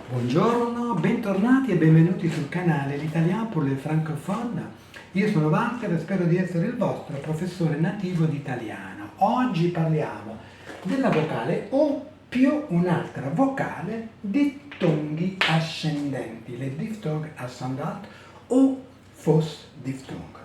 Buongiorno, bentornati e benvenuti sul canale L'Italien pour les francophones. Io sono Walter e spero di essere il vostro professore nativo di italiano. Oggi parliamo della vocale o più un'altra vocale diftonghi ascendenti, le diphtongues ascendantes o fausse diphtongue.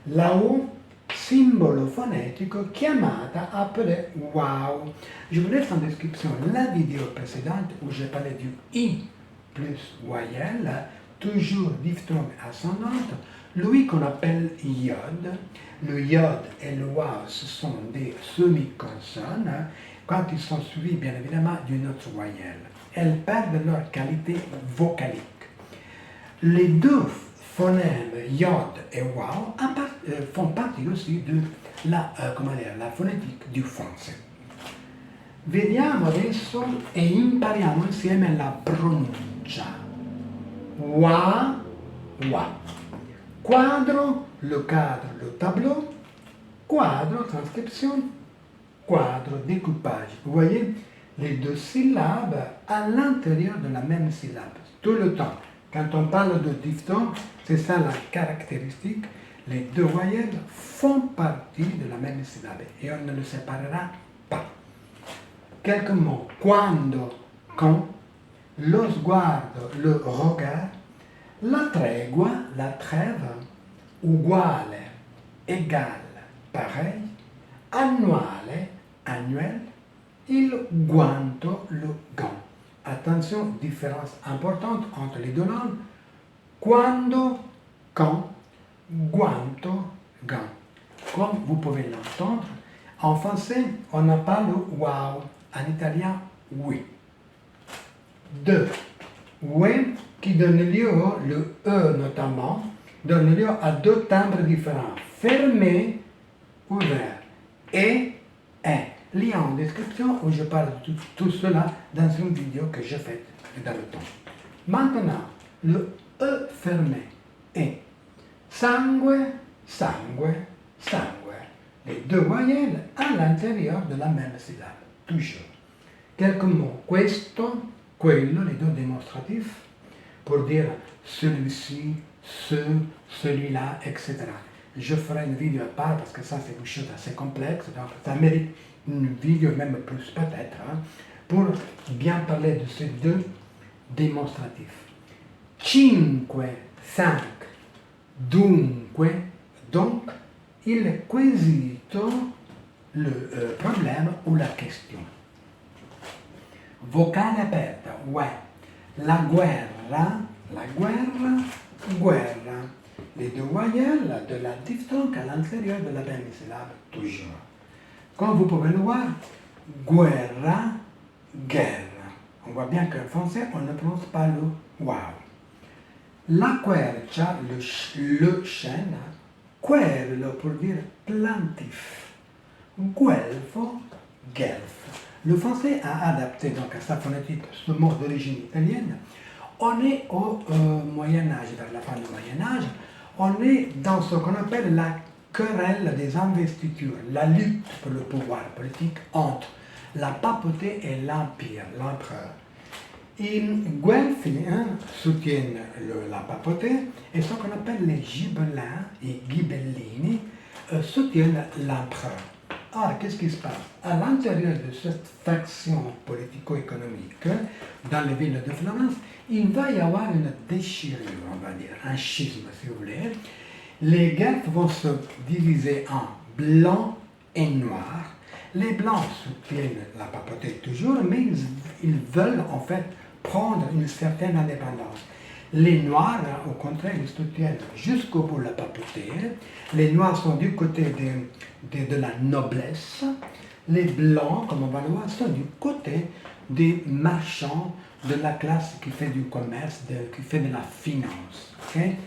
La O simbolo fonetico chiamata appelée wow. Je vous laisse en description la vidéo précédente où j'ai parlé du I plus voyelle, toujours diphtongue ascendante, lui qu'on appelle iode. Le iode et le wow, ce sont des semi-consonnes quand ils sont suivis bien évidemment d'une autre voyelle. Elles perdent leur qualité vocalique. Les deux phonèmes iode et wow font partie aussi de la fonétique du français. Vediamo adesso e impariamo insieme la pronuncia. Wa, wa. Quadro, le cadre, le tableau. Quadro, transcription. Quadro, découpage. Vous voyez les deux syllabes à l'intérieur de la même syllabe, tout le temps. Quand on parle de diphtongue, c'est ça la caractéristique. Les deux voyelles font partie de la même syllabe et on ne le séparera pas. Quelques mots. Quando, quand, lo sguardo, le regard, la tregua, la trêve, uguale, égal, pareil, annuale, annuel, il guanto, le gant. Attention, différence importante entre les deux langues. Quando, quand, guanto, gant. Comme vous pouvez l'entendre, en français, on n'a pas le wow. En italien, oui. Deux. Oui, qui donne lieu, le E notamment, donne lieu à deux timbres différents. Fermé, ouvert. Et, est. Lien en description où je parle de tout cela dans une vidéo que j'ai faite dans le temps. Maintenant, le E fermé est sangue, sangue, sangue. Les deux voyelles à l'intérieur de la même syllabe, toujours. Quelques mots. Questo, quello, les deux démonstratifs, pour dire celui-ci, ce, celui-là, etc. Je ferai une vidéo à part parce que ça c'est une chose assez complexe, donc ça mérite une vidéo même plus peut-être, pour bien parler de ces deux démonstratifs. Cinque, cinq, dunque, donc, il quesito, le problème ou la question. Vocale aperta, ouais. La guerra, guerra. Les deux voyelles de la diphtongue à l'intérieur de la même syllabe, toujours. Comme vous pouvez le voir, guerra, guerre. On voit bien qu'en français, on ne prononce pas le wow. La quercia, le chêne, quello pour dire plaintif. Guelfo, guelf. Le français a adapté donc à sa phonétique ce mot d'origine italienne. On est au Moyen-Âge, vers la fin du Moyen-Âge, on est dans ce qu'on appelle la querelle des investitures, la lutte pour le pouvoir politique entre la papauté et l'empire, l'empereur. I Guelfi soutiennent la papauté et ce qu'on appelle les Gibelins et Ghibellini soutiennent l'empereur. Alors, qu'est-ce qui se passe? À l'intérieur de cette faction politico-économique, dans les villes de Florence, il va y avoir une déchirure, on va dire, un schisme si vous voulez. Les Guelfes vont se diviser en blancs et noirs. Les blancs soutiennent la papauté toujours, mais ils veulent en fait prendre une certaine indépendance. Les noirs, au contraire, ils soutiennent jusqu'au bout la papauté. Les noirs sont du côté de la noblesse. Les blancs, comme on va le voir, sont du côté des marchands, de la classe qui fait du commerce, qui fait de la finance. Okay?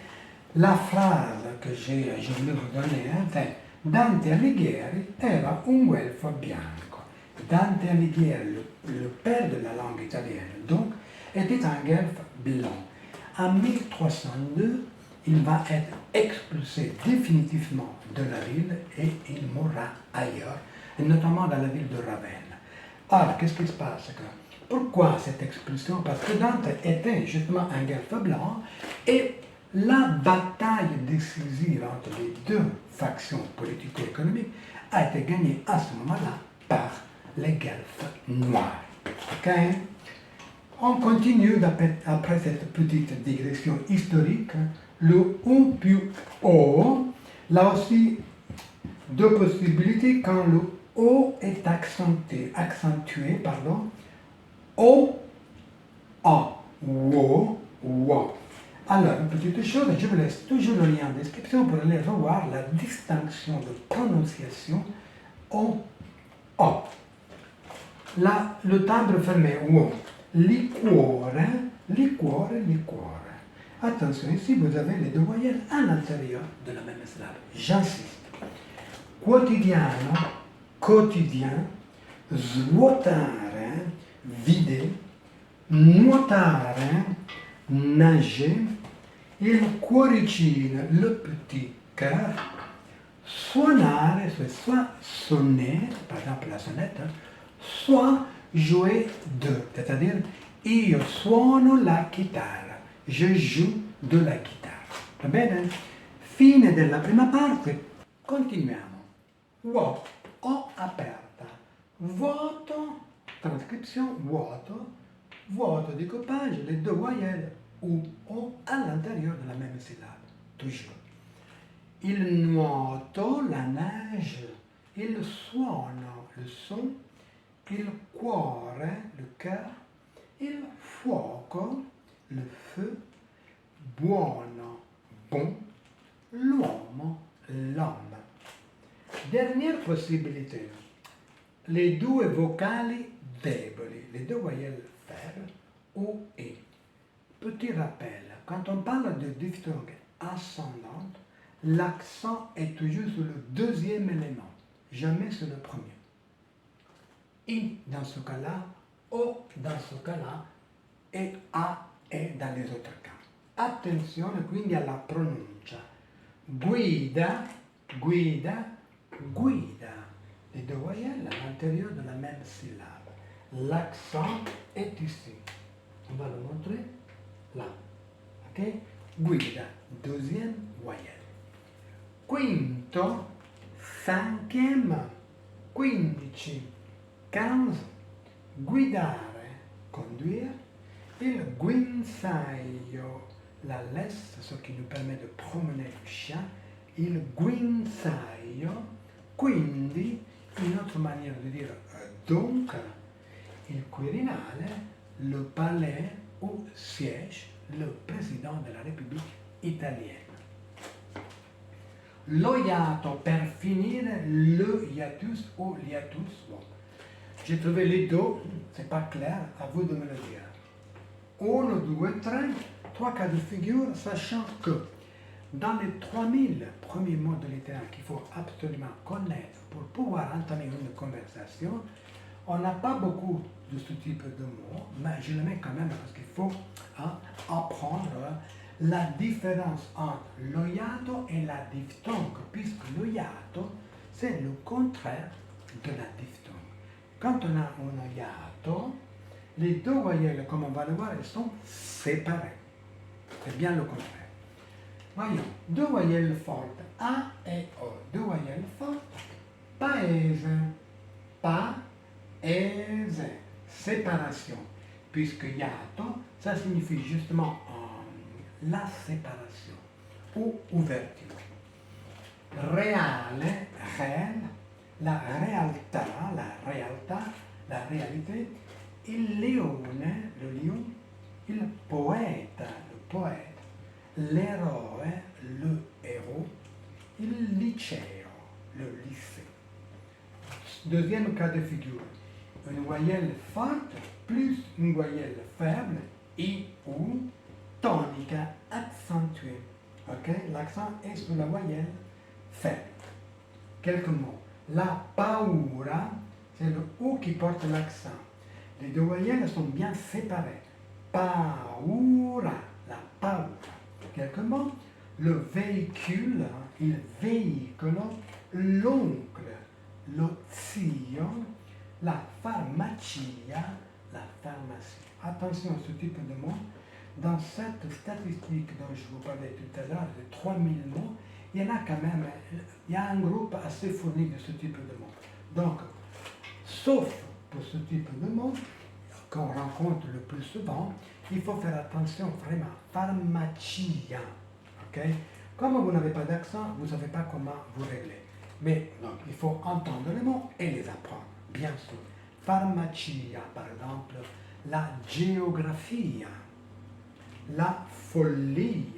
La phrase que j'ai voulu vous donner, c'est Dante Alighieri era un guelfo bianco. Dante Alighieri, le père de la langue italienne, donc, était un guelfe blanc. En 1302, il va être expulsé définitivement de la ville et il mourra ailleurs, et notamment dans la ville de Ravenne. Alors, qu'est-ce qui se passe? Pourquoi cette expression? Parce que Dante était justement un guelfe blanc et la bataille décisive entre les deux factions politico-économiques a été gagnée à ce moment-là par les guelfes noirs. Okay? On continue après cette petite digression historique. Le O plus O, là aussi deux possibilités quand le O est accentué, O, A, WO, WO. Alors, une petite chose, je vous laisse toujours le lien en description pour aller revoir la distinction de prononciation O, O. Là, le timbre fermé, WO. Liquore, liquore, liquore. Attention, ici vous avez les deux voyelles à l'intérieur de la même syllabe. J'insiste. Quotidiano, quotidien, svuotare, vider, nuotare, nager, il cuoricino, le petit cœur, suonare, soit sonner, par exemple la sonnette, soit jouer de, c'est-à-dire io suono la chitarra, je joue de la chitarra. Va bene? Fine della prima parte, continuiamo. Vuoto, O aperta, vuoto, trascrizione, vuoto, vuoto découpage, les deux voyelles U, O à l'intérieur de la même syllabe, toujours. Il nuoto, la neige, il suono, le son, il cuore, le cœur, il fuoco, le feu, buono, bon, l'uomo, l'homme. Dernière possibilité, les deux vocali deboli, les deux voyelles faibles, O et. Petit rappel, quand on parle de diphtongue ascendante, l'accent est toujours sur le deuxième élément, jamais sur le premier. I dans ce cas-là, O dans ce cas-là, et A est dans les autres cas. Attenzione quindi alla pronuncia. Guida, guida, guida. Les deux voyelles à l'intérieur de la même syllabe. L'accent est ici. On va le montrer là. Ok? Guida, deuxième voyelle. Quinto, cinquième. Quindici, 15. Guidare, conduire. Il guinzaglio, la laisse, ce qui nous permet de promener le chien. Il guinzaglio, quindi, une autre manière de dire donc, il Quirinale, le palais où siège le président de la République italienne. Lo iato, per finire, le hiatus ou l'hiatus. Bon. J'ai trouvé les deux, c'est pas clair, à vous de me le dire. 1, 2, 3 cas de figure, sachant que dans les 3000 premiers mots de littéraire qu'il faut absolument connaître pour pouvoir entamer une conversation, on n'a pas beaucoup de ce type de mots, mais je le mets quand même parce qu'il faut apprendre la différence entre l'oiato et la diphtongue, puisque l'oiato, c'est le contraire de la diphtongue. Quand on a un oiato, les deux voyelles, comme on va le voir, elles sont séparées. C'est bien le contraire. Voyons, deux voyelles fortes, A et O. Deux voyelles fortes, paese, paese, séparation. Puisque iato, ça signifie justement la séparation ou ouverture. Reale, réel, la realtà, la réalité. Il leone, le lion. Il poeta, le poète. L'eroe, le héros. Il liceo, le lycée. Deuxième cas de figure. Une voyelle forte plus une voyelle faible, I ou tonica accentuée. Ok? L'accent est sur la voyelle faible. Quelques mots. La paura, c'est le O qui porte l'accent. Les deux voyelles sont bien séparées. Paura, la paura. Quelques mots. Le véhicule, il véhicule. L'oncle, lo zio. La farmacia, la pharmacie. Attention à ce type de mot. Dans cette statistique dont je vous parlais tout à l'heure, de 3000 mots, il y en a quand même, il y a un groupe assez fourni de ce type de mots. Donc, sauf pour ce type de mots, qu'on rencontre le plus souvent, il faut faire attention vraiment. Pharmacia, ok? Comme vous n'avez pas d'accent, vous ne savez pas comment vous régler. Mais donc, il faut entendre les mots et les apprendre, bien sûr. Pharmacia, par exemple, la géographie, la folie,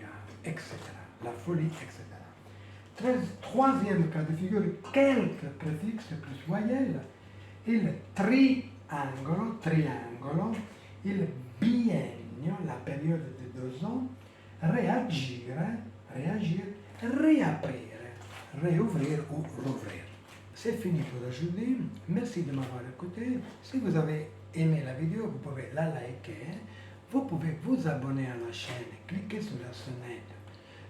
etc. La folie, etc. Troisième cas de figure, quelques préfixes plus voyelles. Il triangolo, il biennio, la période de 2 ans, réagir, réaprire, réouvrir ou rouvrir. C'est fini pour aujourd'hui. Merci de m'avoir écouté. Si vous avez aimé la vidéo, vous pouvez la liker. Vous pouvez vous abonner à la chaîne, cliquer sur la sonnette.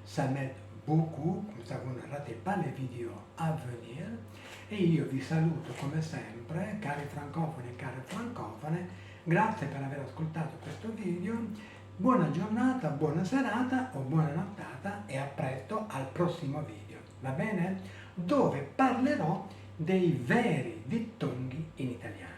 Ça m'aide beaucoup, comme ça vous ne ratez pas les vidéos a venir. E io vi saluto come sempre, cari francofoni e care francofone. Grazie per aver ascoltato questo video. Buona giornata, buona serata o buona nottata e a presto al prossimo video, va bene? Dove parlerò dei veri dittonghi in italiano.